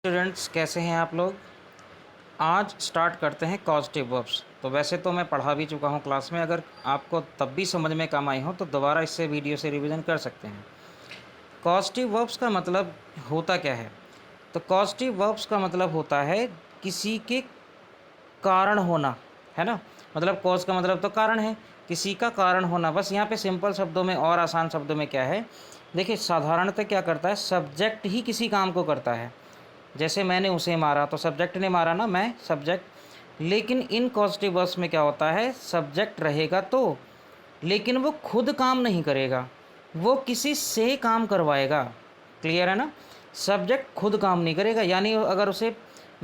Students, कैसे हैं आप लोग। आज स्टार्ट करते हैं कॉजेटिव वर्ब्स। तो वैसे तो मैं पढ़ा भी चुका हूं क्लास में, अगर आपको तब भी समझ में कम आई हो तो दोबारा इससे वीडियो से रिवीजन कर सकते हैं। कॉजेटिव वर्ब्स का मतलब होता क्या है? तो कॉजेटिव वर्ब्स का मतलब होता है किसी के कारण होना, है ना। मतलब कॉज का मतलब तो कारण है, किसी का कारण होना। बस यहाँ पे सिंपल शब्दों में और आसान शब्दों में क्या है, देखिए साधारणतः क्या करता है, सब्जेक्ट ही किसी काम को करता है। जैसे मैंने उसे मारा तो सब्जेक्ट ने मारा ना, मैं सब्जेक्ट। लेकिन इन कॉजेटिव वर्ब्स में क्या होता है, सब्जेक्ट रहेगा तो, लेकिन वो खुद काम नहीं करेगा, वो किसी से काम करवाएगा। क्लियर है ना। सब्जेक्ट खुद काम नहीं करेगा, यानी अगर उसे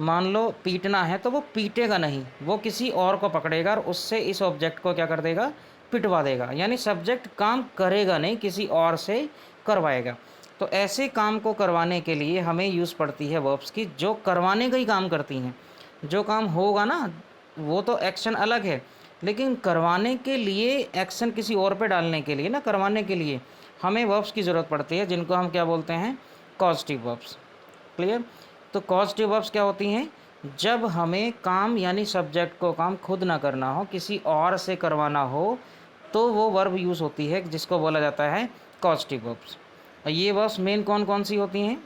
मान लो पीटना है तो वो पीटेगा नहीं, वो किसी और को पकड़ेगा और उससे इस ऑब्जेक्ट को क्या कर देगा, पिटवा देगा। यानी सब्जेक्ट काम करेगा नहीं, किसी और से करवाएगा। तो ऐसे काम को करवाने के लिए हमें यूज़ पड़ती है वर्ब्स की, जो करवाने का ही काम करती हैं। जो काम होगा ना वो तो एक्शन अलग है, लेकिन करवाने के लिए, एक्शन किसी और पे डालने के लिए ना, करवाने के लिए हमें वर्ब्स की ज़रूरत पड़ती है, जिनको हम क्या बोलते हैं, कॉजेटिव वर्ब्स। क्लियर। तो कॉजेटिव वर्ब्स क्या होती हैं, जब हमें काम यानी सब्जेक्ट को काम खुद ना करना हो, किसी और से करवाना हो, तो वो वर्ब यूज़ होती है जिसको बोला जाता है कॉजेटिव वर्ब्स। और ये वर्ब्स मेन कौन कौन सी होती हैं,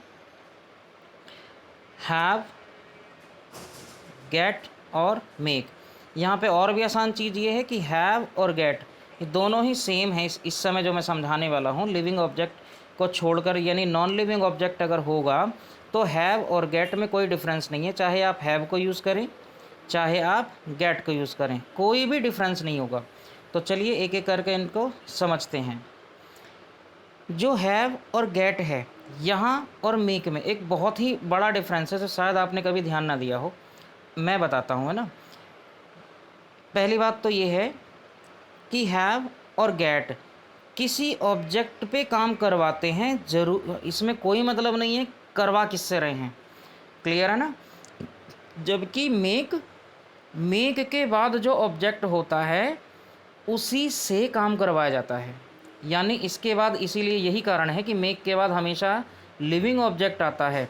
हैव, गेट और मेक। यहाँ पे और भी आसान चीज़ ये है कि हैव और गेट ये दोनों ही सेम है इस समय जो मैं समझाने वाला हूँ। लिविंग ऑब्जेक्ट को छोड़कर, यानी नॉन लिविंग ऑब्जेक्ट अगर होगा तो हैव और गेट में कोई डिफरेंस नहीं है। चाहे आप हैव को यूज़ करें, चाहे आप गेट को यूज़ करें, कोई भी डिफरेंस नहीं होगा। तो चलिए एक एक करके इनको समझते हैं। जो हैव और गेट है, यहाँ और मेक में एक बहुत ही बड़ा डिफरेंस है, जो शायद आपने कभी ध्यान ना दिया हो। मैं बताता हूँ, है ना। पहली बात तो ये है कि हैव और गेट किसी ऑब्जेक्ट पे काम करवाते हैं, जरूर इसमें कोई मतलब नहीं है करवा किससे रहे हैं। क्लियर है ना। जबकि मेक, मेक के बाद जो ऑब्जेक्ट होता है उसी से काम करवाया जाता है। यानी इसके बाद, इसीलिए यही कारण है कि मेक के बाद हमेशा लिविंग ऑब्जेक्ट आता है,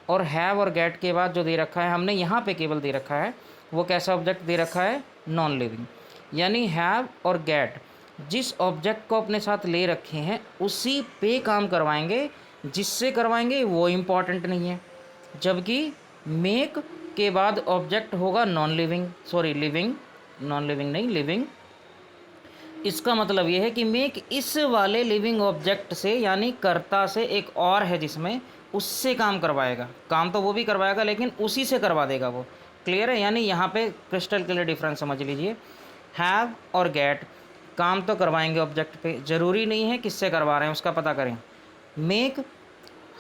और हैव और गेट के बाद जो दे रखा है हमने यहाँ पे केवल दे रखा है, वो कैसा ऑब्जेक्ट दे रखा है, नॉन लिविंग। यानी हैव और गेट जिस ऑब्जेक्ट को अपने साथ ले रखे हैं उसी पे काम करवाएंगे, जिससे करवाएंगे वो इम्पॉर्टेंट नहीं है। जबकि मेक के बाद ऑब्जेक्ट होगा non living, sorry living, non living नहीं, लिविंग। इसका मतलब ये है कि मेक इस वाले लिविंग ऑब्जेक्ट से, यानी कर्ता से एक और है जिसमें, उससे काम करवाएगा। काम तो वो भी करवाएगा लेकिन उसी से करवा देगा वो। क्लियर है। यानी यहाँ पे क्रिस्टल क्लियर डिफरेंस समझ लीजिए। हैव और गेट काम तो करवाएंगे ऑब्जेक्ट पे, ज़रूरी नहीं है किससे करवा रहे हैं उसका पता करें। मेक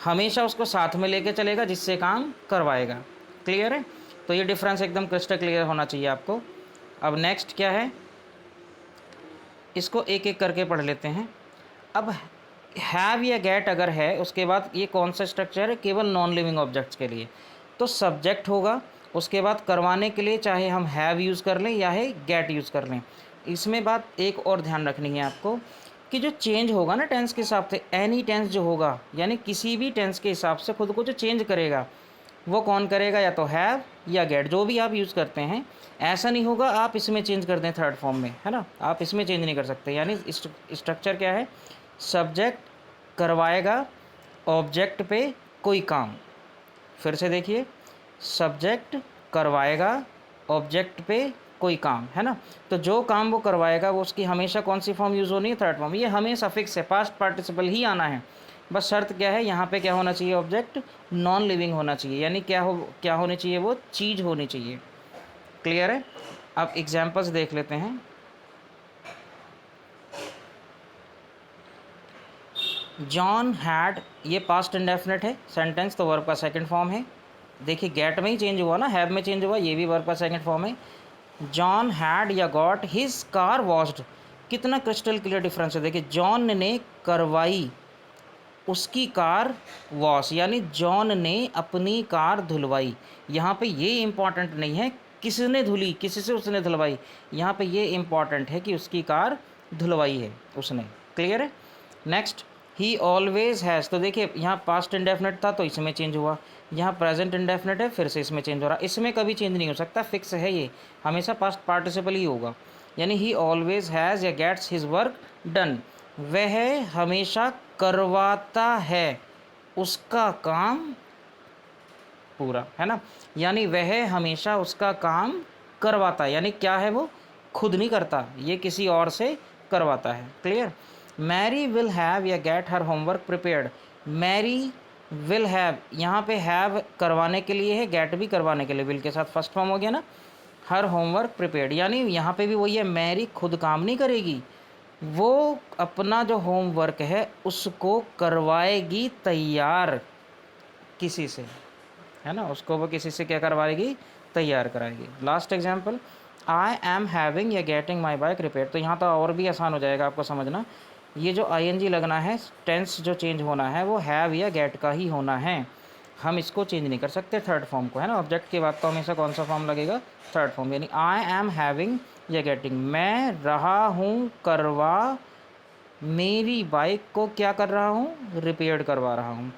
हमेशा उसको साथ में लेके चलेगा जिससे काम करवाएगा। क्लियर है। तो ये डिफरेंस एकदम क्रिस्टल क्लियर होना चाहिए आपको। अब नेक्स्ट क्या है, इसको एक एक करके पढ़ लेते हैं। अब हैव या गेट अगर है, उसके बाद ये कौन सा स्ट्रक्चर है, केवल नॉन लिविंग ऑब्जेक्ट्स के लिए। तो सब्जेक्ट होगा, उसके बाद करवाने के लिए चाहे हम हैव यूज़ कर लें या है गेट यूज़ कर लें। इसमें बात एक और ध्यान रखनी है आपको कि जो चेंज होगा ना टेंस के हिसाब से, एनी टेंस जो होगा, यानी किसी भी टेंस के हिसाब से खुद को जो चेंज करेगा वो कौन करेगा, या तो हैव या गेट, जो भी आप यूज़ करते हैं। ऐसा नहीं होगा आप इसमें चेंज कर दें थर्ड फॉर्म में, है ना, आप इसमें चेंज नहीं कर सकते। यानी स्ट्रक्चर क्या है, सब्जेक्ट करवाएगा ऑब्जेक्ट पे कोई काम। फिर से देखिए, सब्जेक्ट करवाएगा ऑब्जेक्ट पे कोई काम, है ना। तो जो काम वो करवाएगा वो उसकी हमेशा कौन सी फॉर्म यूज़ होनी है, थर्ड फॉर्म। ये हमेशा फिक्स है, पास्ट पार्टिसिपल ही आना है। बस शर्त क्या है, यहाँ पे क्या होना चाहिए, ऑब्जेक्ट नॉन लिविंग होना चाहिए, यानी क्या होनी चाहिए, वो चीज़ होनी चाहिए। क्लियर है। अब एग्जाम्पल्स देख लेते हैं। जॉन हैड, ये पास्ट इंडेफिनिट है सेंटेंस, तो वर्ब का सेकंड फॉर्म है। देखिए गेट में ही चेंज हुआ ना, हैव में चेंज हुआ, ये भी वर्ब का सेकंड फॉर्म है। जॉन हैड या गॉट हिज कार वॉश्ड, कितना क्रिस्टल क्लियर डिफरेंस है। देखिए जॉन ने करवाई उसकी कार वॉश, यानी जॉन ने अपनी कार धुलवाई। यहाँ पे ये इम्पॉर्टेंट नहीं है किसने धुली, किसी से उसने धुलवाई, यहाँ पे ये इम्पॉर्टेंट है कि उसकी कार धुलवाई है उसने। क्लियर है। नेक्स्ट, ही ऑलवेज हैज़, तो देखिए यहाँ पास्ट इंडेफिनिट था तो इसमें चेंज हुआ, यहाँ प्रेजेंट इंडेफिनिट है, फिर से इसमें चेंज हो रहा है, इसमें कभी चेंज नहीं हो सकता, फिक्स है ये, हमेशा पास्ट पार्टिसिपल ही होगा। यानी ही ऑलवेज हैज़ या गेट्स हिज वर्क डन, वह हमेशा करवाता है उसका काम पूरा, है ना। यानी वह हमेशा उसका काम करवाता है, यानी क्या है, वो खुद नहीं करता, ये किसी और से करवाता है। क्लियर। मैरी विल हैव या get her homework prepared, Mary will have, यहाँ पे हैव करवाने के लिए है, गेट भी करवाने के लिए, विल के साथ फर्स्ट फॉर्म हो गया ना। हर होमवर्क प्रिपेयर्ड, यानी यहाँ पे भी वही है, मैरी खुद काम नहीं करेगी, वो अपना जो होमवर्क है उसको करवाएगी तैयार किसी से, है ना, उसको वो किसी से क्या करवाएगी, तैयार कराएगी। Last example, I am having या गेटिंग माई बाइक रिपेयर, तो यहाँ तो और भी आसान हो जाएगा आपको समझना, ये जो आई लगना है, टेंस जो चेंज होना है वो हैव या गेट का ही होना है, हम इसको चेंज नहीं कर सकते थर्ड फॉर्म को, है ना। ऑब्जेक्ट के बाद तो हमेशा कौन सा फॉर्म लगेगा, थर्ड फॉर्म। यानी आई एम हैविंग या गेटिंग, मैं रहा हूँ करवा मेरी बाइक को क्या कर रहा हूँ, रिपेयर करवा रहा हूँ,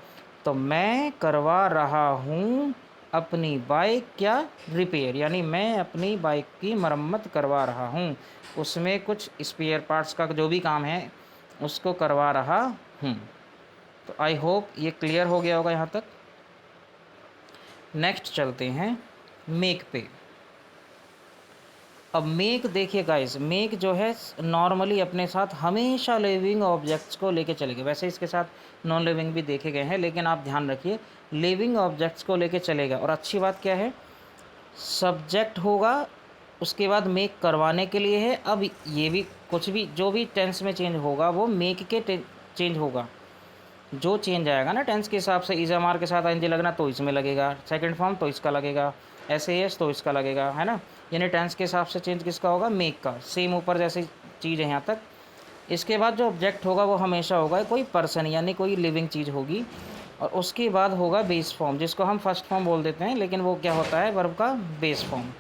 तो मैं करवा रहा हूँ अपनी बाइक क्या, रिपेयर, यानी मैं अपनी बाइक की मरम्मत करवा रहा हूँ, उसमें कुछ स्पेयर पार्ट्स का जो भी काम है उसको करवा रहा हूँ। तो आई होप ये क्लियर हो गया होगा यहाँ तक। नेक्स्ट चलते हैं मेक पे। अब मेक देखिए गाइस, मेक जो है नॉर्मली अपने साथ हमेशा लिविंग ऑब्जेक्ट्स को लेके चलेगा, वैसे इसके साथ नॉन लिविंग भी देखे गए हैं, लेकिन आप ध्यान रखिए लिविंग ऑब्जेक्ट्स को लेके चलेगा। और अच्छी बात क्या है, सब्जेक्ट होगा, उसके बाद मेक करवाने के लिए है। अब ये भी कुछ भी जो भी टेंस में चेंज होगा वो मेक के चेंज होगा, जो चेंज आएगा ना टेंस के हिसाब से, इज एम आर के साथ आएंगे लगना तो इसमें लगेगा, सेकंड फॉर्म तो इसका लगेगा, ऐसे एस तो इसका लगेगा, है ना। यानी टेंस के हिसाब से चेंज किसका होगा, मेक का। सेम ऊपर जैसी चीज़ है यहाँ तक। इसके बाद जो ऑब्जेक्ट होगा वो हमेशा होगा कोई पर्सन, यानी कोई लिविंग चीज़ होगी। और उसके बाद होगा बेस फॉर्म, जिसको हम फर्स्ट फॉर्म बोल देते हैं, लेकिन वो क्या होता है, वर्ब का बेस फॉर्म।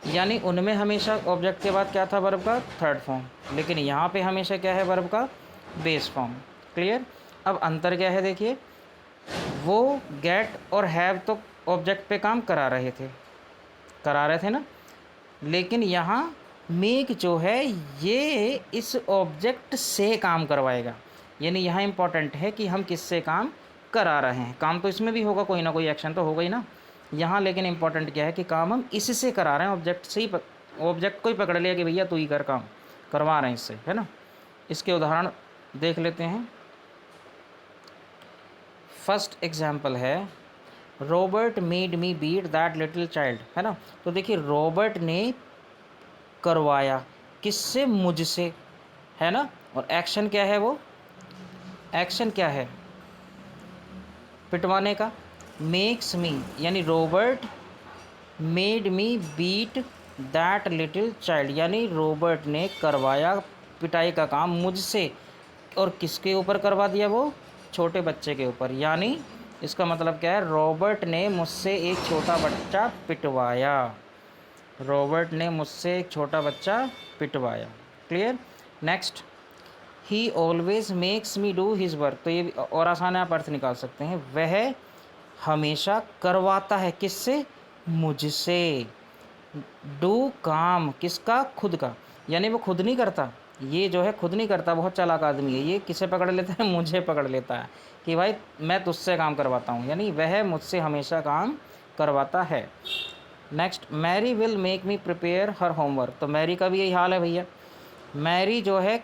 यानी उनमें हमेशा ऑब्जेक्ट के बाद क्या था, वर्ब का थर्ड फॉर्म, लेकिन यहाँ पे हमेशा क्या है, वर्ब का बेस फॉर्म। क्लियर। अब अंतर क्या है देखिए, वो गेट और हैव तो ऑब्जेक्ट पे काम करा रहे थे ना, लेकिन यहाँ मेक जो है ये इस ऑब्जेक्ट से काम करवाएगा। यानी यहाँ इंपॉर्टेंट है कि हम किससे काम करा रहे हैं, काम तो इसमें भी होगा, कोई ना कोई एक्शन तो होगा ही ना यहाँ, लेकिन इंपॉर्टेंट क्या है कि काम हम इससे करा रहे हैं, ऑब्जेक्ट से ही, ऑब्जेक्ट को ही पकड़ लिया कि भैया तू ही कर, काम करवा रहे हैं इससे, है ना। इसके उदाहरण देख लेते हैं। फर्स्ट एग्जाम्पल है Robert made me beat that little child, है ना। तो देखिए रॉबर्ट ने करवाया किससे, मुझसे, है ना। और एक्शन क्या है, वो एक्शन क्या है, पिटवाने का, मेक्स मी, यानी Robert made me beat that little child, यानी रॉबर्ट ने करवाया पिटाई का काम मुझसे, और किसके ऊपर करवा दिया, वो छोटे बच्चे के ऊपर। यानी इसका मतलब क्या है, रॉबर्ट ने मुझसे एक छोटा बच्चा पिटवाया, रॉबर्ट ने मुझसे एक छोटा बच्चा पिटवाया। Clear. Next, he always makes me do his work, तो ये और आसान है, आप अर्थ निकाल सकते हैं, वह हमेशा करवाता है किससे, मुझसे, डू काम किसका, खुद का, यानी वो खुद नहीं करता, ये जो है खुद नहीं करता, बहुत चालाक आदमी है, ये किसे पकड़ लेता है, मुझे पकड़ लेता है कि भाई मैं तुझसे काम करवाता हूँ, यानी वह मुझसे हमेशा काम करवाता है। Next, Mary will make me prepare her homework, तो मैरी का भी यही हाल है भैया, मैरी जो है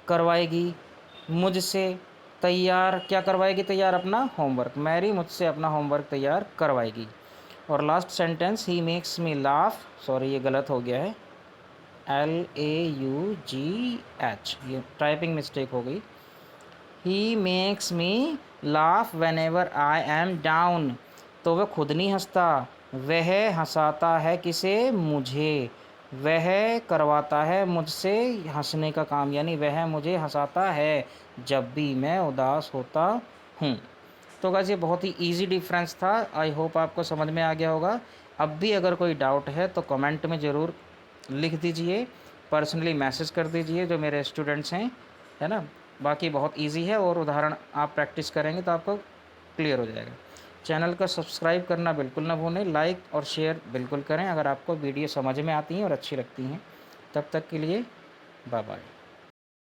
करवाएगी मुझसे तैयार, क्या करवाएगी तैयार, अपना होमवर्क, मैरी मुझसे अपना होमवर्क तैयार करवाएगी। और last sentence, he makes me laugh, sorry ये गलत हो गया है, LAUGH, ये टाइपिंग मिस्टेक हो गई, he makes me laugh when ever I am down, तो वह खुद नहीं हंसता, वह हंसाता है किसे, मुझे, वह करवाता है मुझसे हंसने का काम, यानी वह मुझे हंसाता है जब भी मैं उदास होता हूँ। तो गाइस ये बहुत ही इजी डिफरेंस था, आई होप आपको समझ में आ गया होगा। अब भी अगर कोई डाउट है तो कमेंट में ज़रूर लिख दीजिए, पर्सनली मैसेज कर दीजिए जो मेरे स्टूडेंट्स हैं, है ना। बाकी बहुत इजी है, और उदाहरण आप प्रैक्टिस करेंगे तो आपको क्लियर हो जाएगा। चैनल को सब्सक्राइब करना बिल्कुल ना भूलें, लाइक और शेयर बिल्कुल करें अगर आपको वीडियो समझ में आती हैं और अच्छी लगती हैं। तब तक के लिए बाय बाय।